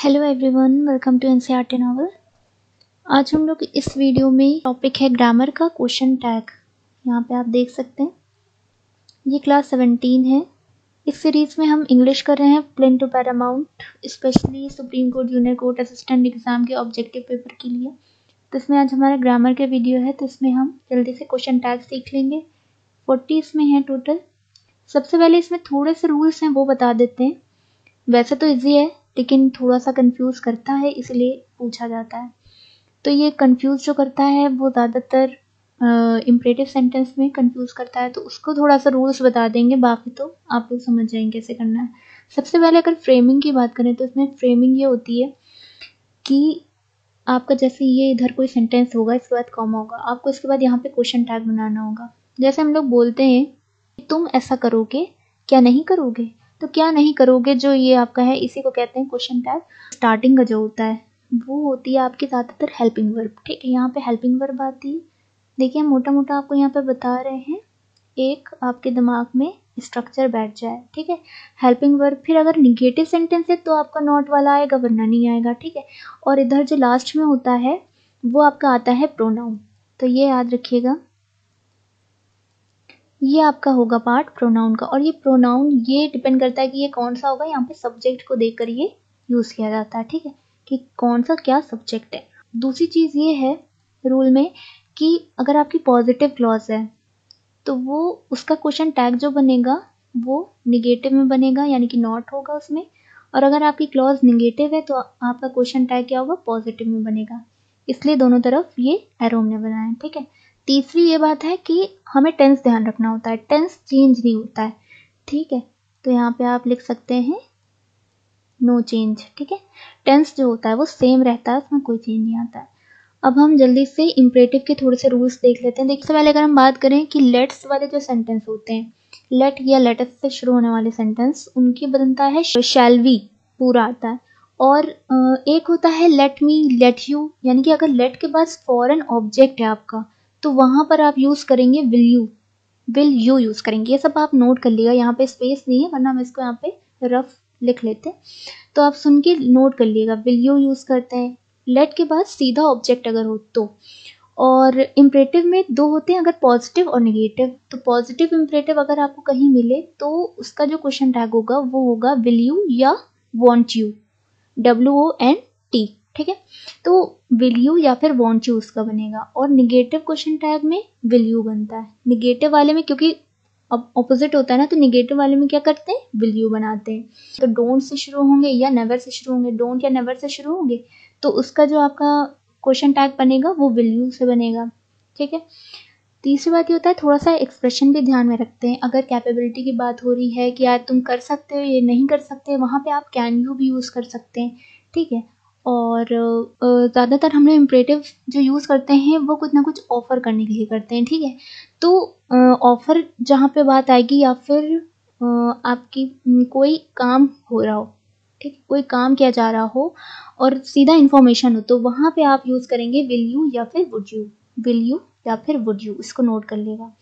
Hello everyone, welcome to NCERT novel. आज हम लोग इस वीडियो में टॉपिक है ग्रामर का क्वेश्चन टैग। यहाँ पे आप देख सकते हैं ये क्लास 17 है। इस सीरीज में हम इंग्लिश कर रहे हैं plain to paramount, specially supreme court junior court assistant exam के ऑब्जेक्टिव पेपर के लिए। तो इसमें आज हमारा ग्रामर के वीडियो है, तो इसमें हम जल्दी से क्वेश्चन टैग सीख लेंगे। 40 इसमें है टोटल। सबसे पहले इसमें थोड़े से रूल्स हैं वो बता देते हैं। वैसे तो इजी है लेकिन थोड़ा सा कंफ्यूज करता है, इसलिए पूछा जाता है। तो ये कंफ्यूज जो करता है वो ज़्यादातर इम्परेटिव सेंटेंस में कंफ्यूज करता है, तो उसको थोड़ा सा रूल्स बता देंगे, बाकी तो आप लोग समझ जाएंगे कैसे करना है। सबसे पहले अगर फ्रेमिंग की बात करें तो इसमें फ्रेमिंग ये होती है कि आपका जैसे ये इधर कोई सेंटेंस होगा, इसके बाद कॉमा होगा, आपको इसके बाद यहाँ पे क्वेश्चन टैग बनाना होगा। जैसे हम लोग बोलते हैं तुम ऐसा करोगे, क्या नहीं करोगे, तो क्या नहीं करोगे जो ये आपका है इसी को कहते हैं क्वेश्चन टैग। स्टार्टिंग का जो होता है वो होती है आपकी ज़्यादातर हेल्पिंग वर्ब। ठीक है, यहाँ पे हेल्पिंग वर्ब आती है। देखिए हम मोटा मोटा आपको यहाँ पे बता रहे हैं, एक आपके दिमाग में स्ट्रक्चर बैठ जाए। ठीक है, हेल्पिंग वर्ब, फिर अगर निगेटिव सेंटेंस है तो आपका नॉट वाला आएगा, वरना नहीं आएगा। ठीक है, और इधर जो लास्ट में होता है वो आपका आता है प्रोनाउन। तो ये याद रखिएगा, ये आपका होगा पार्ट प्रोनाउन का। और ये प्रोनाउन ये डिपेंड करता है कि ये कौन सा होगा। यहाँ पे सब्जेक्ट को देखकर ये यूज किया जाता है। ठीक है, कि कौन सा क्या सब्जेक्ट है। दूसरी चीज ये है रूल में कि अगर आपकी पॉजिटिव क्लॉज है तो वो उसका क्वेश्चन टैग जो बनेगा वो निगेटिव में बनेगा, यानी कि नॉट होगा उसमें। और अगर आपकी क्लॉज निगेटिव है तो आपका क्वेश्चन टैग क्या होगा, पॉजिटिव में बनेगा। इसलिए दोनों तरफ ये एरो हमने बनाया है। ठीक है, तीसरी ये बात है कि हमें टेंस ध्यान रखना होता है, टेंस चेंज नहीं होता है। ठीक है, तो यहाँ पे आप लिख सकते हैं नो चेंज। ठीक है, टेंस जो होता है वो सेम रहता है, उसमें कोई चेंज नहीं आता है। अब हम जल्दी से इम्परेटिव के थोड़े से रूल्स देख लेते हैं। देखिए सबसे पहले अगर हम बात करें कि लेट्स वाले जो सेंटेंस होते हैं, लेट या लेटस से शुरू होने वाले सेंटेंस, उनकी बनता है शैल वी, पूरा आता है। और एक होता है लेट मी, लेट यू, यानी कि अगर लेट के पास फॉरेन ऑब्जेक्ट है आपका तो वहां पर आप यूज करेंगे विल यू यूज करेंगे। ये सब आप नोट कर लिएगा, यहाँ पे स्पेस नहीं है वरना हम इसको यहाँ पे रफ लिख लेते, तो आप सुन के नोट कर लिएगा। विल यू यूज करते हैं लेट के बाद सीधा ऑब्जेक्ट अगर हो तो। और इम्परेटिव में दो होते हैं, अगर पॉजिटिव और नेगेटिव। तो पॉजिटिव इम्परेटिव अगर आपको कहीं मिले तो उसका जो क्वेश्चन टैग होगा वो होगा विल यू या वॉन्ट यू, WONT। ठीक है, तो विल यू या फिर वॉन्ट यू उसका बनेगा। और निगेटिव क्वेश्चन टैग में विल यू बनता है। निगेटिव वाले में क्योंकि अब ऑपोजिट होता है ना, तो निगेटिव वाले में क्या करते हैं, विल यू बनाते हैं। तो डोंट से शुरू होंगे या नेवर से शुरू होंगे, डोंट या नेवर से शुरू होंगे तो उसका जो आपका क्वेश्चन टैग बनेगा वो विल यू से बनेगा। ठीक है, तीसरी बात ये होता है थोड़ा सा एक्सप्रेशन भी ध्यान में रखते हैं। अगर कैपेबिलिटी की बात हो रही है कि यार तुम कर सकते हो, ये नहीं कर सकते, वहाँ पे आप कैन यू भी यूज़ कर सकते हैं। ठीक है, और ज़्यादातर हम लोग इम्परेटिव जो यूज़ करते हैं वो कुछ ना कुछ ऑफर करने के लिए करते हैं। ठीक है, तो ऑफर जहाँ पे बात आएगी या फिर आपकी कोई काम हो रहा हो, ठीक है, कोई काम किया जा रहा हो और सीधा इन्फॉर्मेशन हो, तो वहाँ पे आप यूज़ करेंगे विल यू या फिर वुड यू, विल यू या फिर वुड यू, इसको नोट कर लेगा।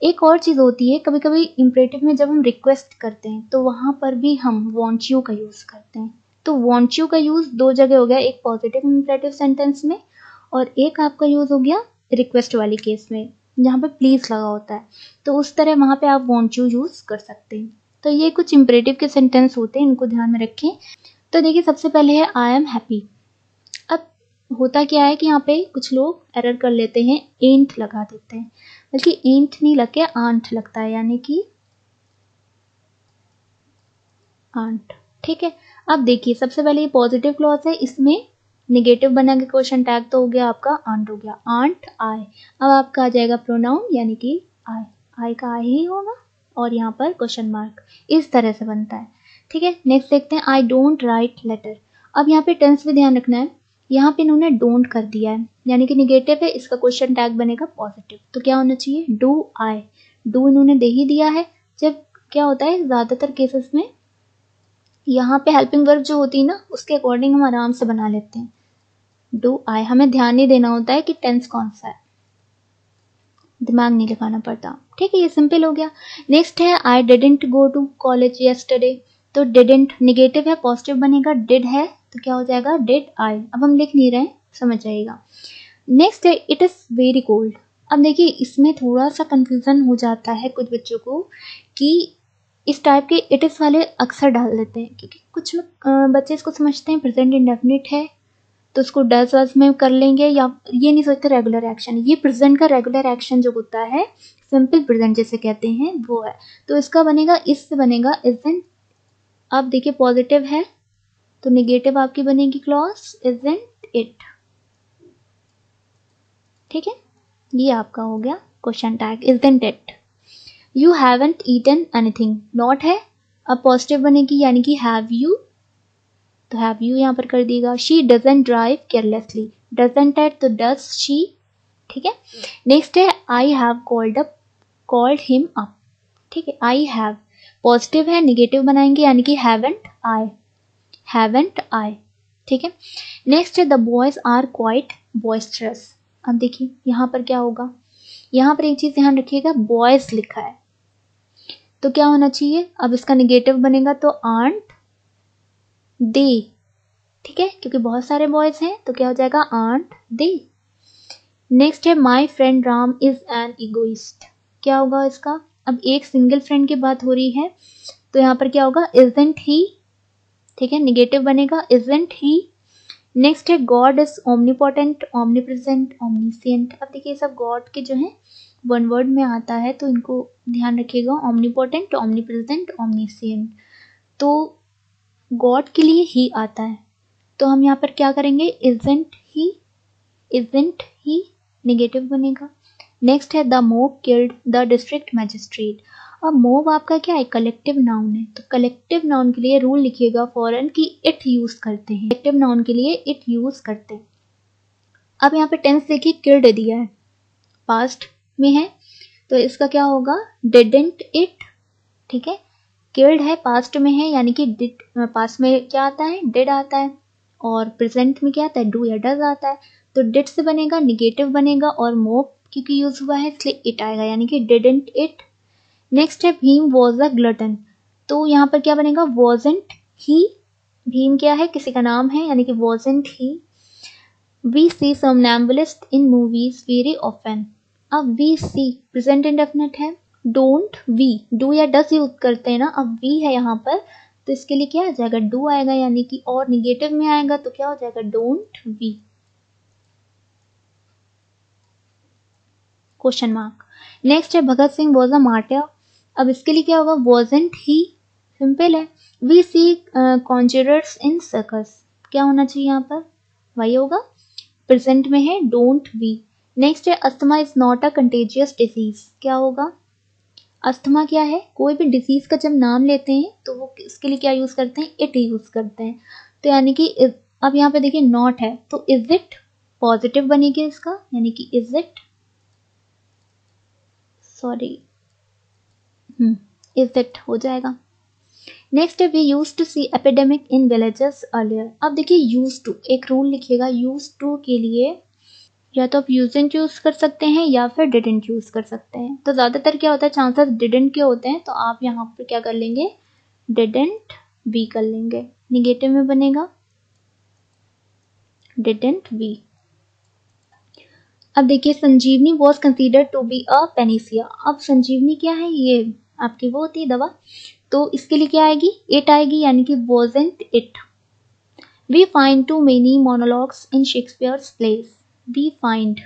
एक और चीज़ होती है, कभी कभी इम्परेटिव में जब हम रिक्वेस्ट करते हैं तो वहाँ पर भी हम वॉन्ट यू का यूज़ करते हैं। तो वॉन्ट यू का यूज़ दो जगह हो गया, एक पॉजिटिव इम्परेटिव सेंटेंस में और एक आपका यूज़ हो गया रिक्वेस्ट वाली केस में जहाँ पे प्लीज़ लगा होता है। तो उस तरह वहाँ पे आप वॉन्ट यू यूज़ कर सकते हैं। तो ये कुछ इम्परेटिव के सेंटेंस होते हैं, इनको ध्यान में रखें। तो देखिए सबसे पहले है आई एम हैप्पी। अब होता क्या है कि यहाँ पे कुछ लोग एरर कर लेते हैं, एंट लगा देते हैं, बल्कि एंट नहीं लग के आंट लगता है, यानी कि आंट। ठीक है, अब देखिए सबसे पहले ये पॉजिटिव क्लॉज है, इसमें निगेटिव बना के क्वेश्चन टैग तो हो गया आपका आंट, हो गया आंट आई। अब आपका आ जाएगा प्रोनाउन, यानी कि आई का आई ही होगा और यहाँ पर क्वेश्चन मार्क, इस तरह से बनता है। ठीक है, नेक्स्ट देखते हैं आई डोंट राइट लेटर। अब यहाँ पे टेंस भी ध्यान रखना है, यहाँ पे इन्होंने डोंट कर दिया है, यानी कि निगेटिव है, इसका क्वेश्चन टैग बनेगा पॉजिटिव। तो क्या होना चाहिए, डू आई, डू इन्होंने दे ही दिया है। जब क्या होता है ज़्यादातर केसेस में यहाँ पे हेल्पिंग वर्ब जो होती है ना, उसके अकॉर्डिंग हम आराम से बना लेते हैं डू आई। हमें ध्यान नहीं देना होता है कि टेंस कौन सा है, दिमाग नहीं लगाना पड़ता। ठीक है, ये सिंपल हो गया। नेक्स्ट है I didn't go to college yesterday. तो डिडंट निगेटिव है, पॉजिटिव बनेगा डिड है, तो क्या हो जाएगा डिड आई। अब हम लिख नहीं रहे हैं, समझ जाइएगा। नेक्स्ट है इट इज वेरी कोल्ड। अब देखिए इसमें थोड़ा सा कंफ्यूजन हो जाता है कुछ बच्चों को कि इस टाइप के इट इज वाले अक्सर डाल देते हैं, क्योंकि कुछ बच्चे इसको समझते हैं प्रेजेंट इंडेफिनिट है तो उसको डज वज में कर लेंगे, या ये नहीं सोचते रेगुलर एक्शन। ये प्रेजेंट का रेगुलर एक्शन जो होता है सिंपल प्रेजेंट जैसे कहते हैं वो है, तो इसका बनेगा इससे बनेगा इजंट। अब देखिए पॉजिटिव है तो नेगेटिव आपकी बनेगी क्लॉज इजंट इट। ठीक है, ये आपका हो गया question tag isn't it. You haven't eaten anything, not है, अब पॉजिटिव बनेगी यानी कि हैव यू, तो हैव यू यहाँ पर कर देगा। She doesn't drive carelessly, doesn't है तो डज शी। ठीक है, नेक्स्ट है I have called him up. ठीक है, आई हैव पॉजिटिव है, नेगेटिव बनाएंगे यानी कि हैवंट आई। ठीक है, नेक्स्ट है the boys are quite boisterous. अब देखिए यहाँ पर क्या होगा, यहाँ पर एक चीज ध्यान रखिएगा, बॉयज लिखा है तो क्या होना चाहिए, अब इसका नेगेटिव बनेगा तो आंट दे। ठीक है, क्योंकि बहुत सारे बॉयज हैं तो क्या हो जाएगा आंट दे। नेक्स्ट है my friend Ram is an egoist. क्या होगा इसका, अब एक सिंगल फ्रेंड की बात हो रही है तो यहाँ पर क्या होगा इजंट ही। ठीक है, नेगेटिव बनेगा इजंट ही। नेक्स्ट है God is omnipotent, omnipresent, omniscient. अब देखिए सब गॉड के जो है वन वर्ड में आता है तो इनको ध्यान रखिएगा, ओमनीपोटेंट, ओमनीप्रेजेंट, ओमनीसिएंट। तो गॉड के लिए ही आता है तो हम यहाँ पर क्या करेंगे इजंट ही, नेगेटिव बनेगा। नेक्स्ट है the mob killed the district magistrate. अब मोब आपका क्या है कलेक्टिव नाउन है, तो कलेक्टिव नाउन के लिए रूल लिखिएगा फॉरन कि इट यूज करते हैं, कलेक्टिव नाउन के लिए इट यूज करते हैं। अब यहाँ पे टेंस देखिए किल्ड दिया है, पास्ट में है तो इसका क्या होगा डिडंट इट। ठीक है, किल्ड है पास्ट में है यानी कि डिड, पास्ट में क्या आता है डिड आता है, और प्रेजेंट में क्या आता है डू या डज आता है, तो डिड से बनेगा नेगेटिव बनेगा, और मोब क्योंकि यूज हुआ है इसलिए इट आएगा यानी कि डिडंट इट। नेक्स्ट है भीम वॉज अ ग्लटन, तो यहाँ पर क्या बनेगा वॉजेंट ही। भीम क्या है किसी का नाम है यानी कि wasn't he. We see somnambulist in movies very often. अब वी सी प्रेजेंट इंडेफिनिट है, डोंट वी डू या डस यूज करते हैं ना, अब वी है यहाँ पर तो इसके लिए क्या आ जाएगा डू आएगा यानी कि, और निगेटिव में आएगा तो क्या हो जाएगा don't we question mark. Next है Bhagat Singh was a martyr. अब इसके लिए क्या होगा वॉजेंट ही, सिंपल है। We see conjurers in circus, क्या होना चाहिए यहाँ पर वही होगा, प्रेजेंट में है डोंट वी। नेक्स्ट है asthma is not a contagious disease, क्या होगा अस्थमा क्या है कोई भी डिजीज का जब नाम लेते हैं तो वो इसके लिए क्या यूज करते हैं इट यूज करते हैं, तो यानी कि अब यहाँ पे देखिए नॉट है तो इज इट पॉजिटिव बनेगी इसका यानी कि is it, sorry is it हो जाएगा। नेक्स्ट है we use to see epidemic in villages earlier. अब देखिए यूज टू एक रूल लिखिएगा, यूज टू के लिए या तो आप यूजेंट यूज कर सकते हैं या फिर डिडंट यूज कर सकते हैं, तो ज्यादातर क्या होता है चांसेस डिडंट के होते हैं तो आप यहाँ पर क्या कर लेंगे डिडंट बी कर लेंगे, निगेटिव में बनेगा डिडंट बी। अब देखिए Sanjeevani was considered to be a panacea. अब संजीवनी क्या है ये आपकी वो होती है दवा, तो इसके लिए क्या आएगी इट आएगी यानी कि wasn't it. We find too many monologues in Shakespeare's plays, we find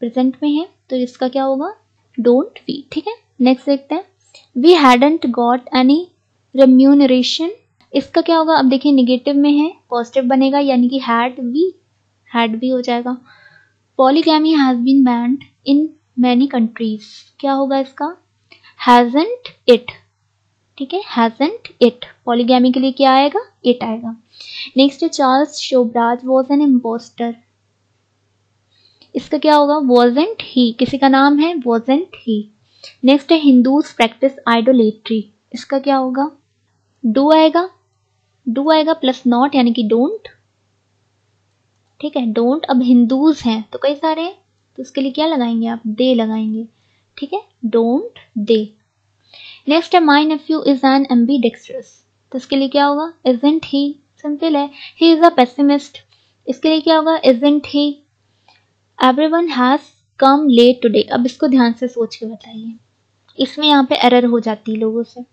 present में है तो इसका क्या होगा डोंट वी। ठीक है, नेक्स्ट देखते हैं we hadn't got any remuneration, इसका क्या होगा अब देखिए नेगेटिव में है पॉजिटिव बनेगा यानी कि हैड भी हो जाएगा। Polygamy has been banned in many countries, क्या होगा इसका हैजंट इट। ठीक है, हैजंट इट, पॉलीगैमी के लिए क्या आएगा इट आएगा। नेक्स्ट है Charles Sobhraj was an impostor, इसका क्या होगा वॉजेंट ही, किसी का नाम है वॉजेंट ही। नेक्स्ट है हिंदूज प्रैक्टिस आइडोलेट्री, इसका क्या होगा डू आएगा प्लस नॉट यानी कि डोंट। ठीक है, डोंट अब हिंदूज हैं तो कई सारे हैं तो उसके लिए क्या लगाएंगे आप दे लगाएंगे। ठीक है, डोंट दे। नेक्स्ट है माई नेफ्यू इज एन एम्बीडेक्स्ट्रस, तो इसके लिए क्या होगा इजंट ही, सिंपल है। ही इज अ पेसिमिस्ट, इसके लिए क्या होगा, isn't he. Everyone has come late today, अब इसको ध्यान से सोच के बताइए, इसमें यहाँ पे एरर हो जाती है लोगों से।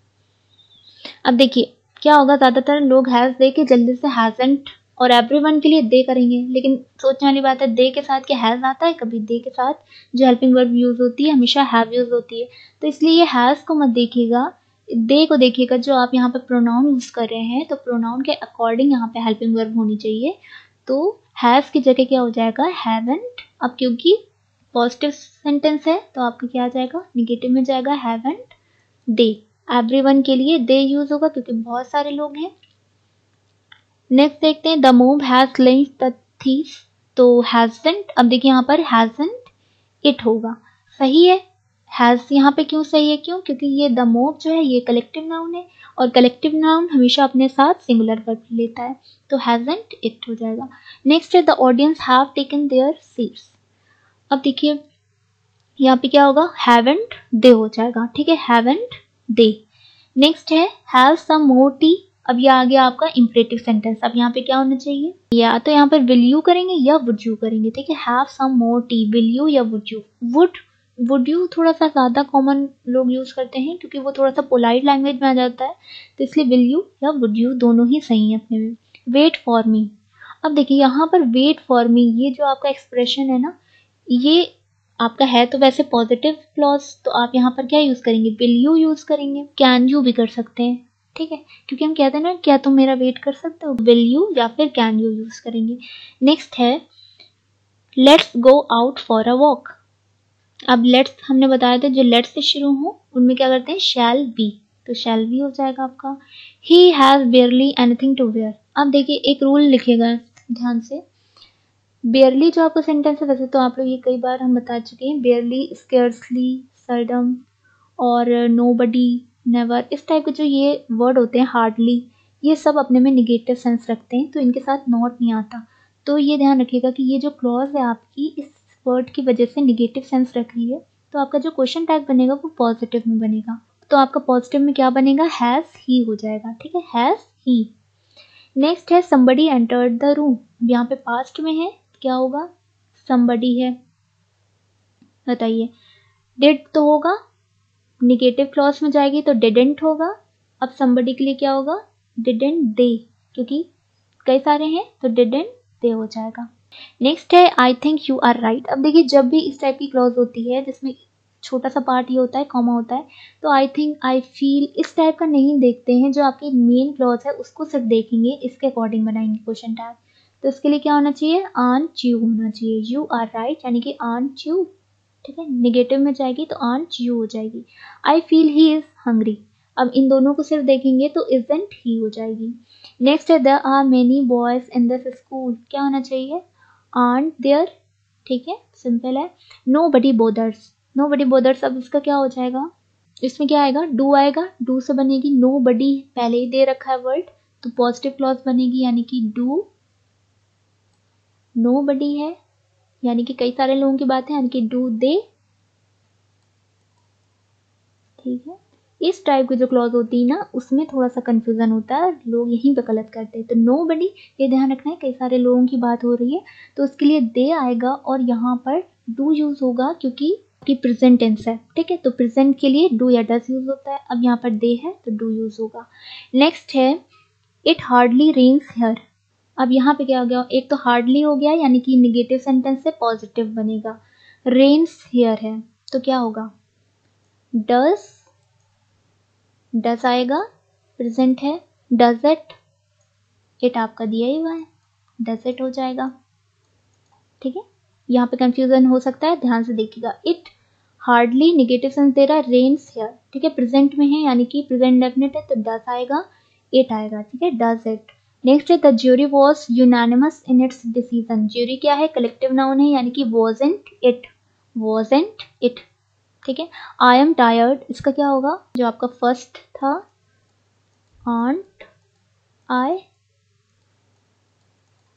अब देखिए क्या होगा, ज्यादातर लोग हैज दे के जल्दी से हैजंट और एवरीवन के लिए दे करेंगे, लेकिन सोचने वाली बात है दे के साथ क्या हैज आता है, कभी दे के साथ जो हेल्पिंग वर्ब यूज होती है हमेशा हैव यूज होती है। तो इसलिए ये हैज को मत देखिएगा, दे को देखिएगा। जो आप यहाँ पे प्रोनाउन यूज कर रहे हैं तो प्रोनाउन के अकॉर्डिंग यहाँ पे हेल्पिंग वर्ब होनी चाहिए। तो हैज की जगह क्या हो जाएगा, हैवंट। अब क्योंकि पॉजिटिव सेंटेंस है तो आपका क्या आ जाएगा, निगेटिव में जाएगा हैवंट दे। एवरीवन के लिए दे यूज होगा क्योंकि बहुत सारे लोग हैं। नेक्स्ट देखते हैं, the mob has lynched the thief, तो हैजंट, अब देखिए यहाँ पर हैजंट इट होगा, सही है। हैज यहाँ पे क्यों सही है, क्यों, क्योंकि ये द मोब जो है ये कलेक्टिव नाउन है और कलेक्टिव नाउन हमेशा अपने साथ सिंगुलर वर्ब लेता है, तो हैजंट इट हो जाएगा। नेक्स्ट है, the audience have taken there seats, अब देखिए यहाँ पे क्या होगा, हैवंट दे हो जाएगा, ठीक है, हैवंट दे। नेक्स्ट है, हैव सम मोर टी, अब ये आ गया आपका इंपरेटिव सेंटेंस। अब यहाँ पे क्या होना चाहिए, या तो यहाँ पर विल यू करेंगे या वुड यू करेंगे, ठीक है, have some more tea, will you या वुड यू। वुड यू थोड़ा सा ज्यादा कॉमन लोग यूज करते हैं क्योंकि वो थोड़ा सा पोलाइट लैंग्वेज में आ जाता है, तो इसलिए विल यू या वुड यू दोनों ही सही है अपने में। वेट फॉर मी, अब देखिए यहाँ पर वेट फॉर मी ये जो आपका एक्सप्रेशन है ना, ये आपका है तो वैसे पॉजिटिव क्लॉज, तो आप यहाँ पर क्या यूज करेंगे, विल यू यूज करेंगे, कैन यू भी कर सकते हैं, ठीक है, क्योंकि हम कहते हैं ना क्या तुम मेरा वेट कर सकते हो, विल यू या फिर कैन यू यूज करेंगे। नेक्स्ट है, let's go out for a walk, अब लेट्स हमने बताया था जो लेट्स से शुरू हो उनमें क्या करते हैं, शैल बी, तो शैल बी हो जाएगा आपका। He has barely anything to wear, अब देखिए एक रूल लिखिएगा ध्यान से, बेयरली जो आपका सेंटेंस है, वैसे तो आप लोग ये कई बार हम बता चुके हैं, बेयरली, स्केर्सली, सर्डम और नोबडी, नेवर, इस टाइप के जो ये वर्ड होते हैं, हार्डली, ये सब अपने में निगेटिव सेंस रखते हैं, तो इनके साथ नॉट नहीं आता। तो ये ध्यान रखिएगा कि ये जो क्लॉज है आपकी इस वर्ड की वजह से निगेटिव सेंस रख रही है, तो आपका जो क्वेश्चन टैग बनेगा वो पॉजिटिव में बनेगा, तो आपका पॉजिटिव में क्या बनेगा, हैज ही हो जाएगा, ठीक है, हैज ही। नेक्स्ट है, somebody entered the room, यहाँ पे पास्ट में है, क्या होगा, somebody है, बताइए, did तो होगा, निगेटिव क्लॉज में जाएगी तो didn't होगा। अब somebody के लिए क्या होगा, didn't they, क्योंकि कई सारे हैं तो didn't they हो जाएगा। नेक्स्ट है, I think you are right, अब देखिए जब भी इस टाइप की क्लॉज होती है जिसमें छोटा सा पार्ट ये होता है, कॉमा होता है, तो आई थिंक, आई फील, इस टाइप का नहीं देखते हैं, जो आपकी मेन क्लॉज है उसको सिर्फ देखेंगे, इसके अकॉर्डिंग बनाएंगे क्वेश्चन टैग। तो इसके लिए क्या होना चाहिए, आंट यू होना चाहिए, यू आर राइट यानी कि आंट यू, ठीक है, निगेटिव में जाएगी तो आंट यू हो जाएगी। I feel he is hungry, अब इन दोनों को सिर्फ देखेंगे तो इजंट ही हो जाएगी। नेक्स्ट है, there are many boys in this school, क्या होना चाहिए, आंट देयर, ठीक है, सिंपल है। नोबडी बोदर्स, नोबडी बोदर्स, अब इसका क्या हो जाएगा, इसमें क्या आएगा, डू आएगा, डू से बनेगी, नोबडी पहले ही दे रखा है वर्ड, तो पॉजिटिव क्लॉज बनेगी यानी कि डू, नोबडी है यानी कि कई सारे लोगों की बात है यानी कि डू दे, ठीक है। इस टाइप की जो क्लॉज होती है ना उसमें थोड़ा सा कंफ्यूजन होता है, लोग यहीं पे गलत करते हैं, तो नोबडी ये ध्यान रखना है, कई सारे लोगों की बात हो रही है तो उसके लिए दे आएगा और यहाँ पर डू यूज होगा क्योंकि प्रेजेंट टेंस है, ठीक है, तो प्रेजेंट के लिए डू या डज यूज होता है, अब यहाँ पर दे है तो डू यूज होगा। नेक्स्ट है, इट हार्डली रेन्स हियर, अब यहाँ पे क्या हो गया, एक तो हार्डली हो गया यानी कि निगेटिव सेंटेंस से पॉजिटिव बनेगा, रेन्स हियर है तो क्या होगा, डज आएगा, प्रेजेंट है, डज इट आपका दिया ही हुआ है, डज इट हो जाएगा, ठीक है। यहाँ पे कंफ्यूजन हो सकता है, ध्यान से देखिएगा, it hardly negative sense they रहा है, रेन्स हियर, ठीक है, प्रेजेंट में है यानी कि प्रेजेंट डेफिनेट है तो डज आएगा, इट आएगा, ठीक है, डज इट। नेक्स्ट है, the jury was unanimous in its decision, jury क्या है, कलेक्टिव नाउन है यानी कि वॉजेंट इट, ठीक है। आई एम टायर्ड, इसका क्या होगा, जो आपका फर्स्ट था, आंट आई,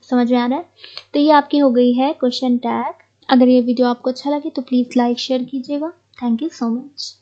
समझ में आ रहा है, तो ये आपकी हो गई है क्वेश्चन टैग। अगर ये वीडियो आपको अच्छा लगे तो प्लीज लाइक शेयर कीजिएगा। Thank you so much.